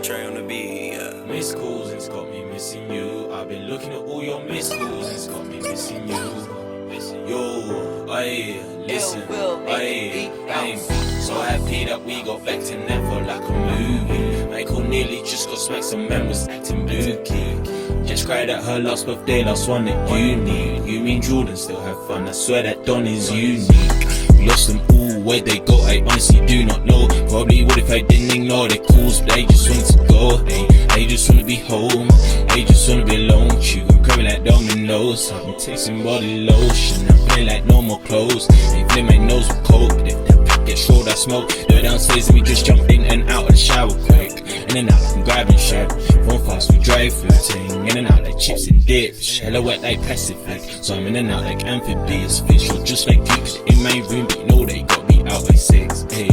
Trey on the beat, yeah. Missed calls, it's got me missing you. I've been looking at all your missed calls, it's got me missing you. Yo, aye, listen, aye, I'm so happy that we got back to never like a movie. Michael nearly just got smacked, some man was acting blue. Just cried at her last birthday, last one at uni. You mean Jordan still have fun? I swear that Don is unique. We lost them all, where they go, I honestly do not know. Probably would if I didn't ignore their calls, but they just wanted to go. They just wanna be home, they just wanna be alone. Chewing, craving like dominoes. I've been tasting body lotion, I'm feeling like no more clothes. They flame my nose with coke, but if that pack gets rolled, I smoke. They were downstairs and we just jumped in and out of the shower quick. In and out, I'm grabbing shit. Phone fast, we drive through ting. In and out like chips and dips. Hella wet like Pacific. So I'm in and out like amphibious fish. Or just like geeks in my room, but you know they got me out by 6. Hey,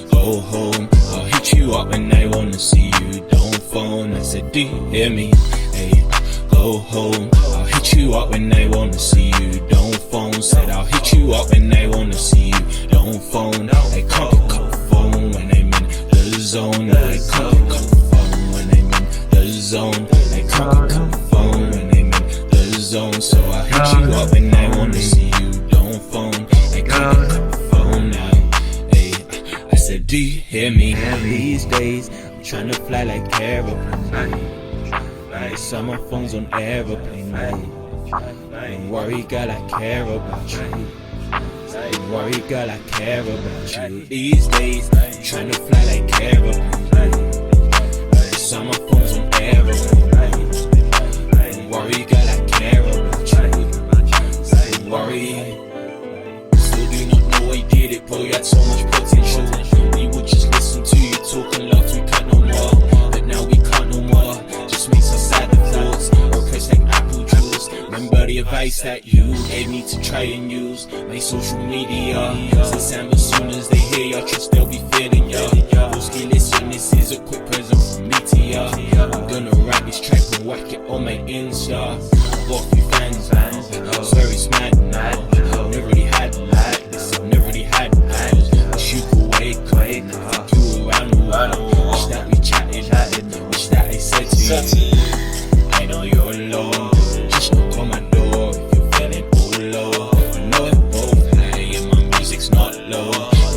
go home, I'll hit you up when I wanna see you. Don't phone, I said, do you hear me? Hey, go home, I'll hit you up when I wanna see you. Don't phone, said I'll hit you up when I wanna see you. Don't phone, I can't pick up the phone when I'm in the zone. I can't pick up the phone when I'm in the zone. I can't pick up the phone when I'm in the zone. So I'll hit you up when I wanna see you. Don't phone, I can't pick up the phone now. Hey, I said, do you hear me? These days, I'm trying to fly like aeroplane. Like summer phones on aeroplane mode. Don't worry, girl, I care about you. Don't worry, girl, I care about you. These days, I'm trying to fly like aeroplane. Like summer phones on aeroplane mode. Don't worry, girl, I care about you. Don't worry. Still do not know I did it, bro. You had so much potential. We would just listen to you talk and laugh. We can't no more, but now we can't no more. Just makes us sad the thoughts. Repressed like apple juice. Remember the advice that you gave me to try and use my social media. Since and as soon as they hear your trust, they'll be feeling ya. Broski, listen, this is a quick present from me to ya. I'm gonna write this track and whack it on my Insta. I've got a few fans now, it's very mad now. Never really had like this, I've never really had those. Wish you could wake up, you around the world. Wish that we chatted, wish that I said to you, I know you're alone. Just knock on my door if you're feeling all low. I know it both high and my music's not low.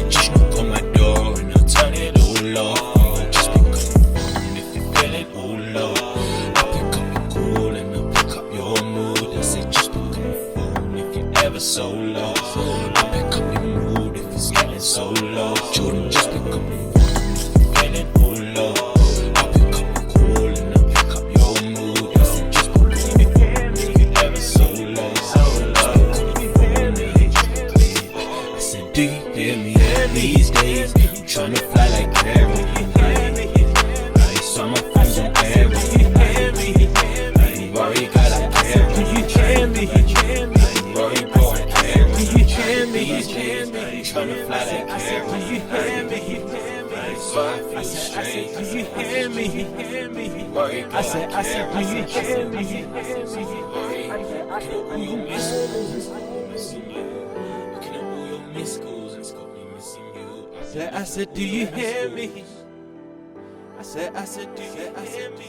Just knock on my door and I'll turn it all off. Just pick up the phone if you're feeling all low. I'll pick up your call and I'll pick up your mood. I say just pick up the phone if you're ever so low. I'll pick up your mood if it's getting so low. Jordan, just pick up the phone if you're feeling all low. I'll pick up your call and I'll pick up your mood. I say just pick up the phone if you're ever so low. Just pick up the phone. I said, do you hear me? These days, I'm trying to fly like aeroplane. Like summer phones on aeroplane. Like worry, girl, I care. Do you hear me? Like worry, bro, I care. Do you hear me? These days, I'm trying to fly like aeroplane. Do you hear me? So I feel strange. Do you hear me? Worry, bro, I said, do you hear me? Worry, looking at all your missed calls, it's got me missing you. Looking at all your missed calls, it's got me missing you. I said, do you hear me? I said, do you hear me?